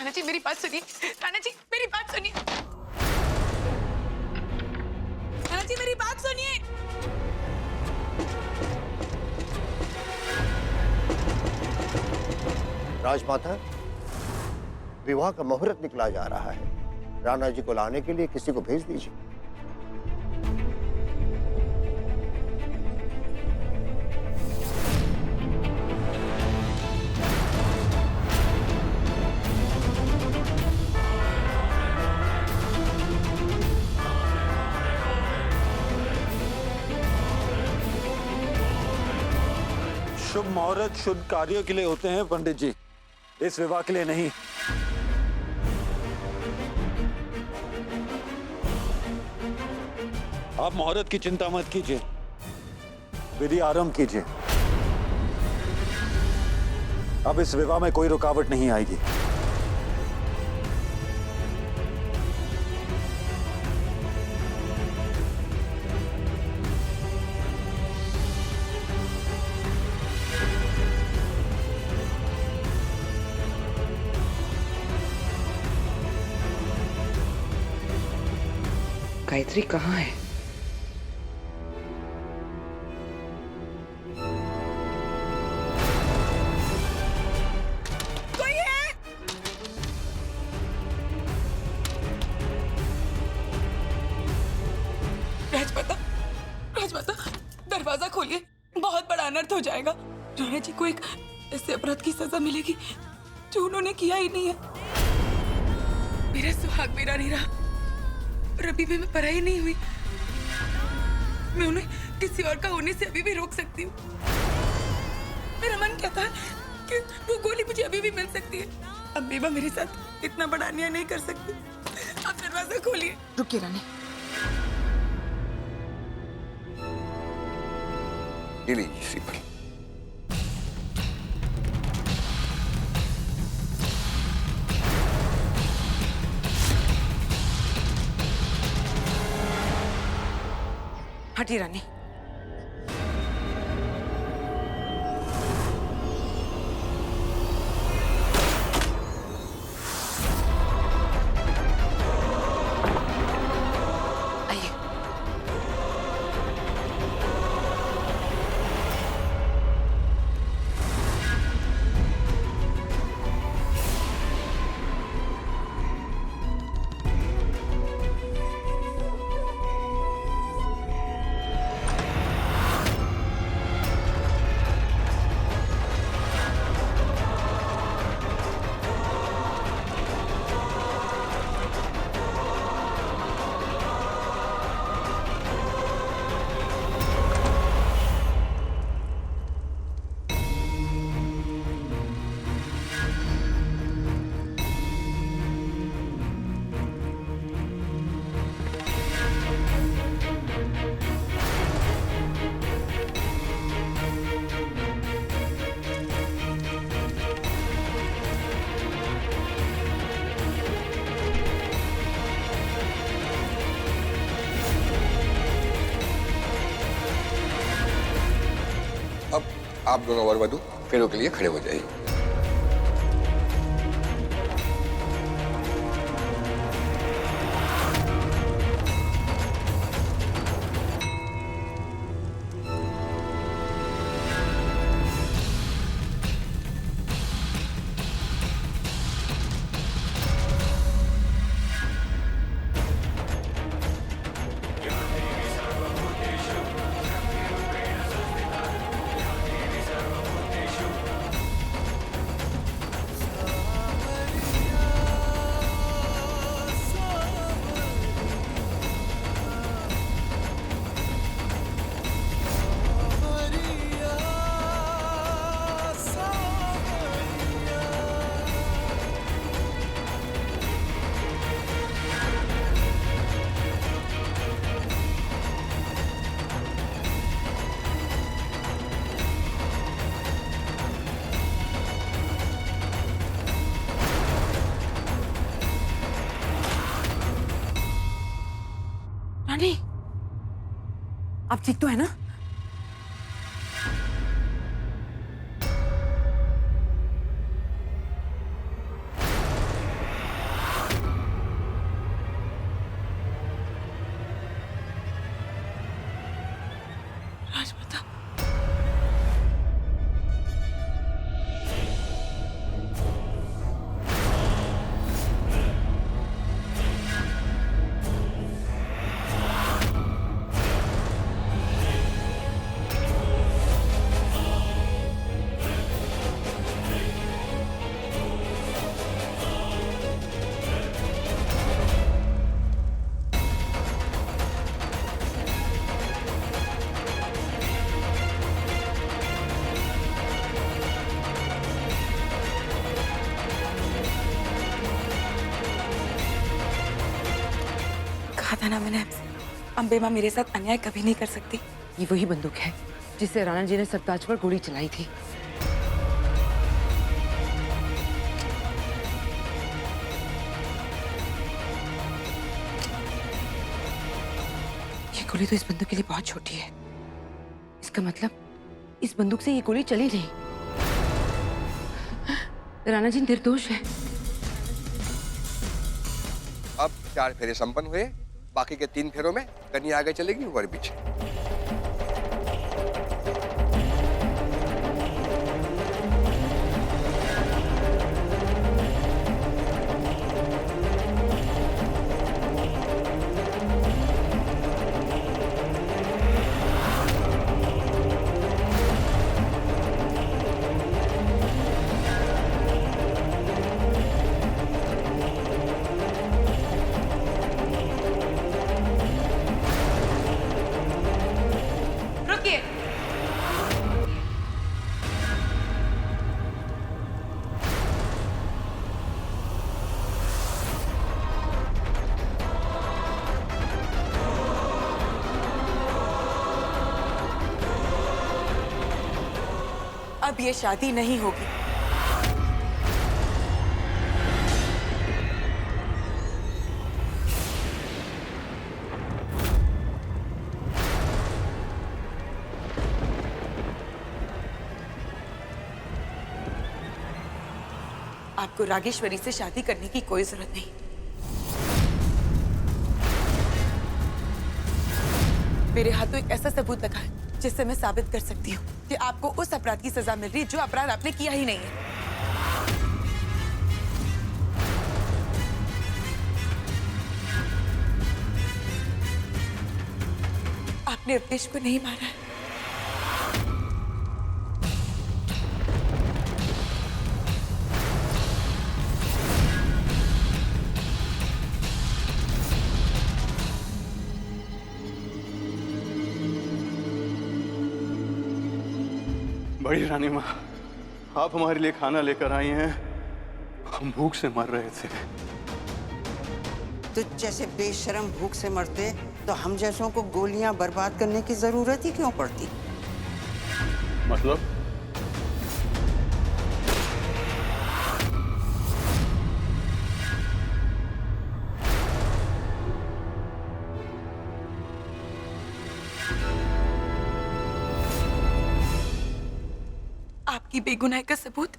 राणा जी मेरी बात सुनिए, राणा जी मेरी बात सुनिए, राणा जी मेरी बात सुनिए। राजमाता, विवाह का मुहूर्त निकला जा रहा है। राणा जी को लाने के लिए किसी को भेज दीजिए। शुभ मुहूर्त शुभ कार्यों के लिए होते हैं पंडित जी, इस विवाह के लिए नहीं। आप मुहूर्त की चिंता मत कीजिए, विधि आरंभ कीजिए। अब इस विवाह में कोई रुकावट नहीं आएगी। गायत्री कहाँ है? कोई है? राजमाता, राजमाता दरवाजा खोलिए, बहुत बड़ा अनर्थ हो जाएगा। राणा जी को एक ऐसे अपराध की सजा मिलेगी जो उन्होंने किया ही नहीं है। मेरा सुहाग मेरा नहीं रहा और अभी भी मैं पराई नहीं हुई। मैं उन्हें किसी और का होने से अभी भी रोक सकती हूँ। मेरा मन कहता है कि वो गोली मुझे अभी भी मिल सकती है। अब बेबा मेरे साथ इतना बड़ा अन्याय नहीं कर सकती। आप दरवाजा खोलिए। रुकिए रानी, ये लीजिए श्रीफल। हटिए रानी। आइए। अब आप दोनों वर वधू फेरों के लिए खड़े हो जाइए। रानी, आप ठीक तो है ना? था ना मैंने आपसे, अम्बे माँ मेरे साथ अन्याय कभी नहीं कर सकती। ये वही बंदूक है जिससे राणा जी ने सरताज पर गोली चलाई थी। ये गोली तो इस बंदूक के लिए बहुत छोटी है। इसका मतलब इस बंदूक से ये गोली चली नहीं। राणा जी निर्दोष है। अब 4 फेरे संपन्न हुए, बाकी के 3 फेरों में कन्या आगे चलेगी, वर पीछे। रुकिए। अब ये शादी नहीं होगी। आपको रागेश्वरी से शादी करने की कोई जरूरत नहीं। मेरे हाथों एक ऐसा सबूत लगा है जिससे मैं साबित कर सकती हूँ कि आपको उस अपराध की सजा मिल रही है जो अपराध आपने किया ही नहीं है। आपने अवधेश को नहीं मारा है। बड़ी रानी माँ, आप हमारे लिए खाना लेकर आई हैं। हम भूख से मर रहे थे। तुझ जैसे बेशरम भूख से मरते तो हम जैसों को गोलियां बर्बाद करने की जरूरत ही क्यों पड़ती? मतलब? आपकी बेगुनाही का सबूत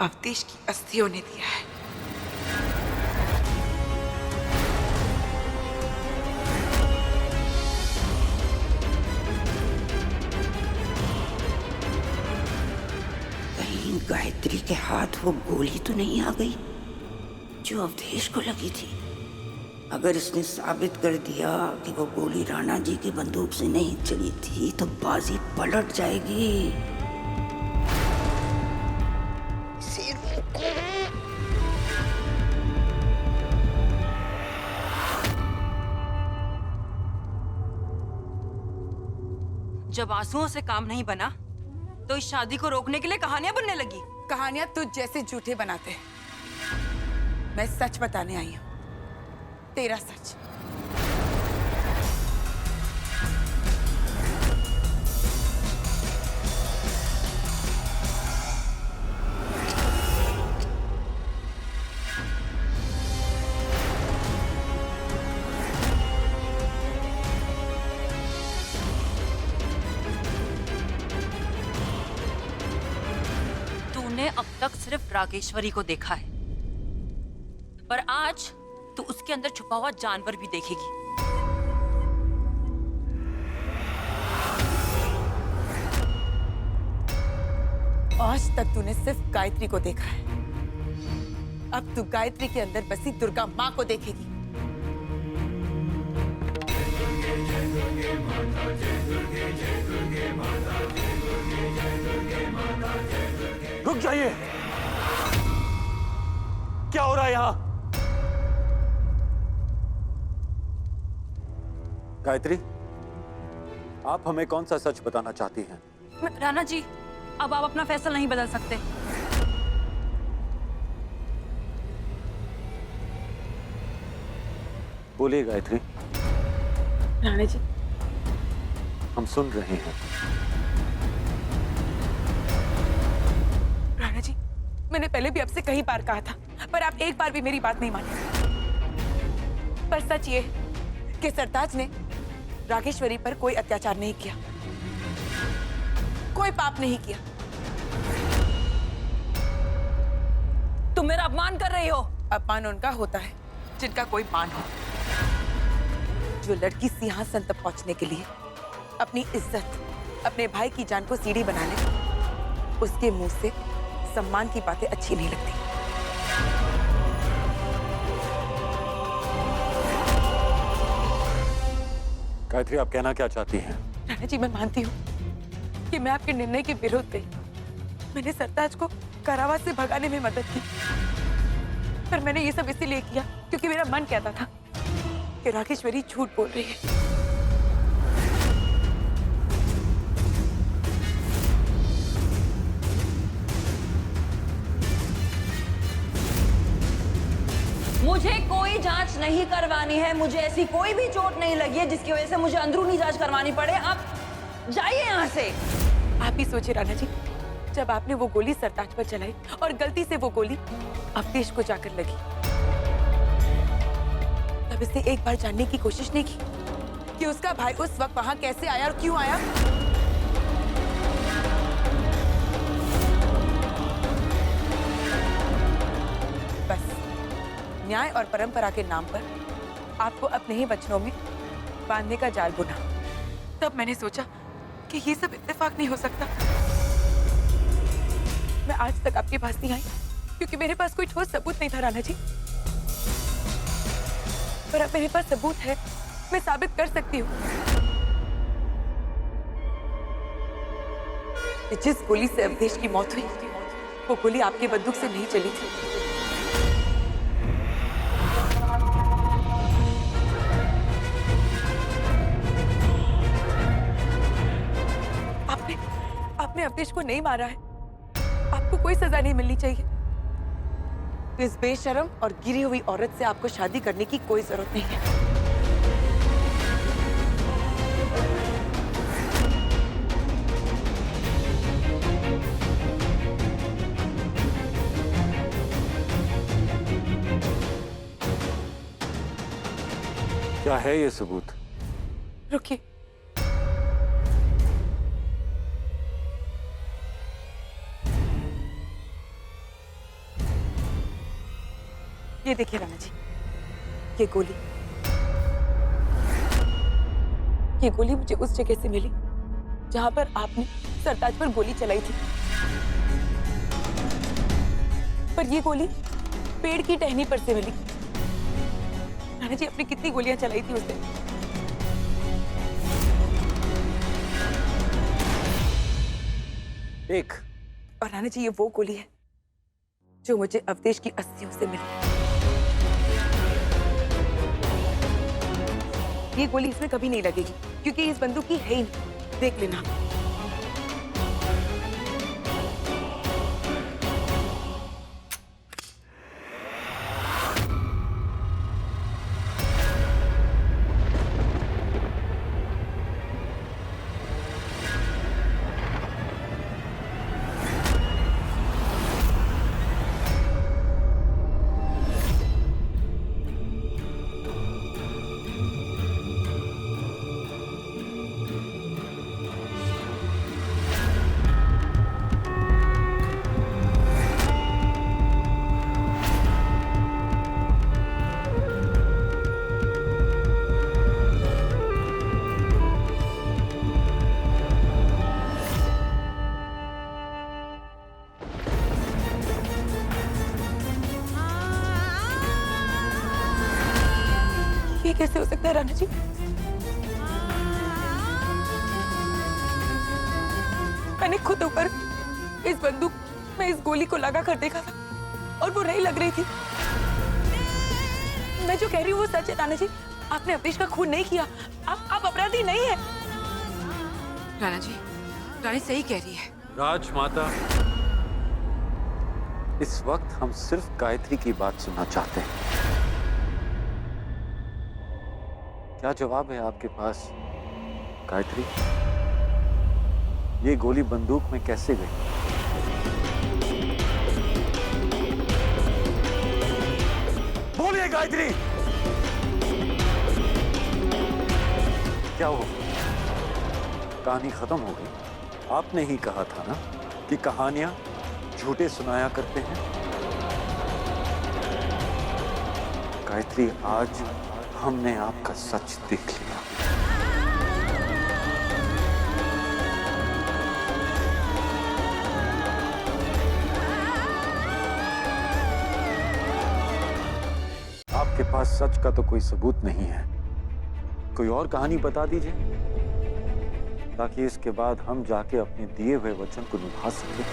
अवधेश की अस्थियों ने दिया है। कहीं गायत्री के हाथ वो गोली तो नहीं आ गई जो अवधेश को लगी थी? अगर इसने साबित कर दिया कि वो गोली राणा जी की बंदूक से नहीं चली थी तो बाजी पलट जाएगी। जब आंसुओं से काम नहीं बना तो इस शादी को रोकने के लिए कहानियां बनने लगी। कहानियां तुझ जैसे झूठे बनाते हैं। मैं सच बताने आई हूं, तेरा सच। तूने अब तक सिर्फ रागेश्वरी को देखा है, पर आज तू उसके अंदर छुपा हुआ जानवर भी देखेगी। आज तक तूने सिर्फ गायत्री को देखा है, अब तू गायत्री के अंदर बसी दुर्गा माँ को देखेगी। रुक जाइए। क्या हो रहा है यहाँ? गायत्री, आप हमें कौन सा सच बताना चाहती हैं? राणा जी, अब आप अपना फैसला नहीं बदल सकते। बोलिए गायत्री, राणा जी, हम सुन रहे हैं। राणा जी, मैंने पहले भी आपसे कई बार कहा था, पर आप एक बार भी मेरी बात नहीं मानी। पर सच ये है कि सरताज ने रागेश्वरी पर कोई अत्याचार नहीं किया, कोई पाप नहीं किया। तुम मेरा अपमान कर रही हो। अपमान उनका होता है जिनका कोई मान हो, जो लड़की सिंहासन तक पहुंचने के लिए अपनी इज्जत, अपने भाई की जान को सीढ़ी बना ले, उसके मुंह से सम्मान की बातें अच्छी नहीं लगती। गायत्री, आप कहना क्या चाहती हैं? राणा जी, मैं मानती हूँ कि मैं आपके निर्णय के विरोध गई। मैंने सरताज को कारावास से भगाने में मदद की, पर मैंने ये सब इसीलिए किया क्योंकि मेरा मन कहता था कि रागेश्वरी झूठ बोल रही है। मुझे कोई जांच नहीं करवानी है। मुझे ऐसी कोई भी चोट नहीं लगी है जिसकी वजह से मुझे अंदरूनी जांच करवानी पड़े। आप जाइए यहाँ से। आप ही सोचिए राणा जी, जब आपने वो गोली सरताज पर चलाई और गलती से वो गोली अवधेश को जाकर लगी, तब इसने एक बार जानने की कोशिश नहीं की कि उसका भाई उस वक्त वहां कैसे आया और क्यों आया? बस न्याय और परंपरा के नाम पर आपको अपने ही वचनों में बांधने का जाल बुना। तब मैंने सोचा कि ये सब इत्तेफाक नहीं हो सकता। मैं आज तक आपके पास नहीं आई क्योंकि मेरे पास कोई ठोस सबूत नहीं था राणा जी, पर अब मेरे पास सबूत है। मैं साबित कर सकती हूँ कि जिस गोली से अवधेश की मौत हुई, वो गोली आपकी बंदूक से नहीं चली थी। आपने अवधेश को नहीं मारा है। आपको कोई सजा नहीं मिलनी चाहिए। इस बेशर्म और गिरी हुई औरत से आपको शादी करने की कोई जरूरत नहीं है। क्या है ये सबूत? रुकिए, ये देखिए राणा जी, ये गोली मुझे उस जगह से मिली जहां पर आपने सरताज पर गोली चलाई थी। पर ये गोली पेड़ की टहनी पर से मिली। राणा जी, आपने कितनी गोलियां चलाई थी उस दिन? एक। और राणा जी, ये वो गोली है जो मुझे अवधेश की अस्थियों से मिली। ये गोली इसमें कभी नहीं लगेगी क्योंकि इस बंदूक की है ही नहीं। देख लेना। ये कैसे हो सकता है राणा जी? मैंने खुद ऊपर इस बंदूक में इस गोली को लगा कर देखा था और वो नहीं लग रही थी। मैं जो कह रही हूँ वो सच है राणा जी। आपने अवधेश का खून नहीं किया। आप अपराधी नहीं है। राणा जी, रानी सही कह रही है। राजमाता, इस वक्त हम सिर्फ गायत्री की बात सुनना चाहते हैं। क्या जवाब है आपके पास गायत्री? ये गोली बंदूक में कैसे गई? बोलिए गायत्री, क्या हो? कहानी खत्म हो गई? आपने ही कहा था ना कि कहानियां झूठे सुनाया करते हैं। गायत्री, आज हमने आपका सच देख लिया। आपके पास सच का तो कोई सबूत नहीं है। कोई और कहानी बता दीजिए ताकि इसके बाद हम जाके अपने दिए हुए वचन को निभा सकें।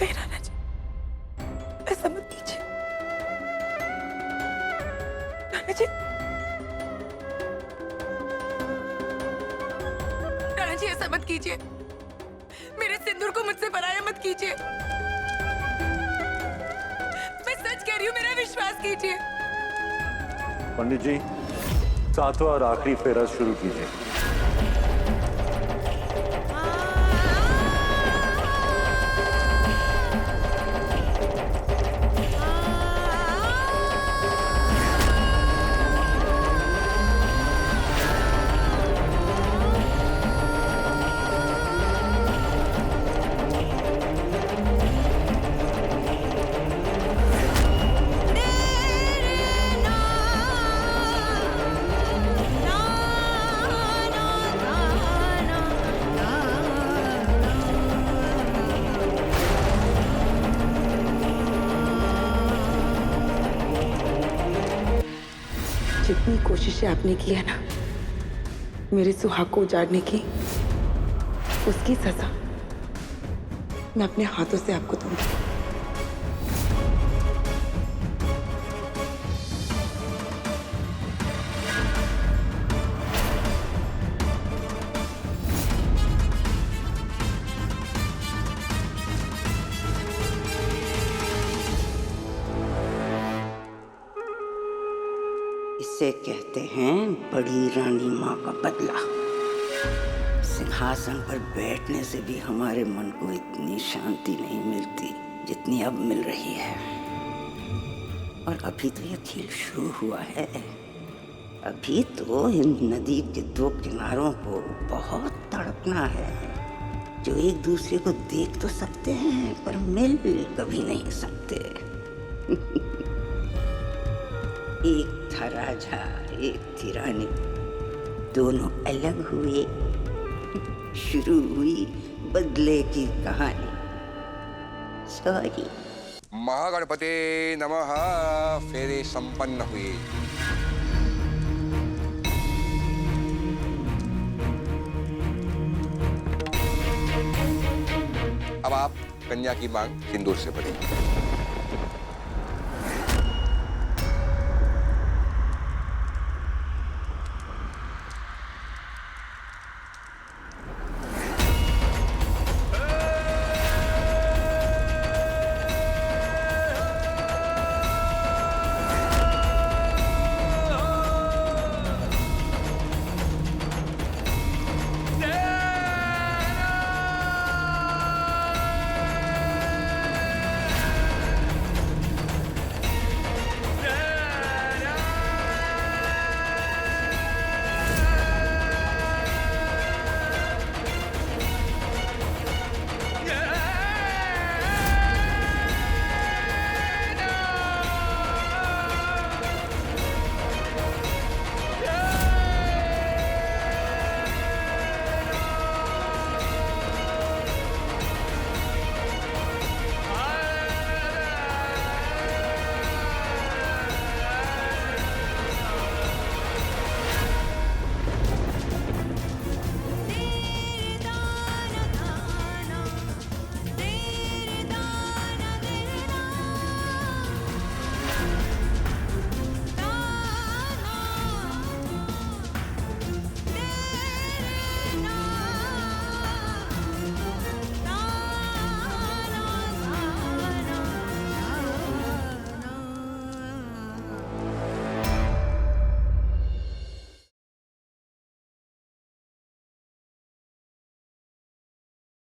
राणा जी, ऐसा मत कीजिए। राणा जी, राणा जी ऐसा मत कीजिए। मेरे सिंदूर को मुझसे पराया मत कीजिए। मैं सच कह रही हूँ, मेरा विश्वास कीजिए। पंडित जी, 7वां और आखिरी फेरा शुरू कीजिए। जितनी कोशिशें आपने की है ना मेरे सुहाग को उजाड़ने की, उसकी सजा मैं अपने हाथों से आपको दूंगी। इसे कहते हैं बड़ी रानी माँ का बदला। सिंहासन पर बैठने से भी हमारे मन को इतनी शांति नहीं मिलती जितनी अब मिल रही है। और अभी तो ये खेल शुरू हुआ है। अभी तो इन नदी के 2 किनारों को बहुत तड़पना है, जो एक दूसरे को देख तो सकते हैं पर मिल कभी नहीं सकते। एक था राजा, एक थी रानी, दोनों अलग हुए। शुरू हुई बदले की कहानी। सॉरी। महागणपते नमः। फेरे संपन्न हुए। अब आप कन्या की मांग सिंदूर से भरें।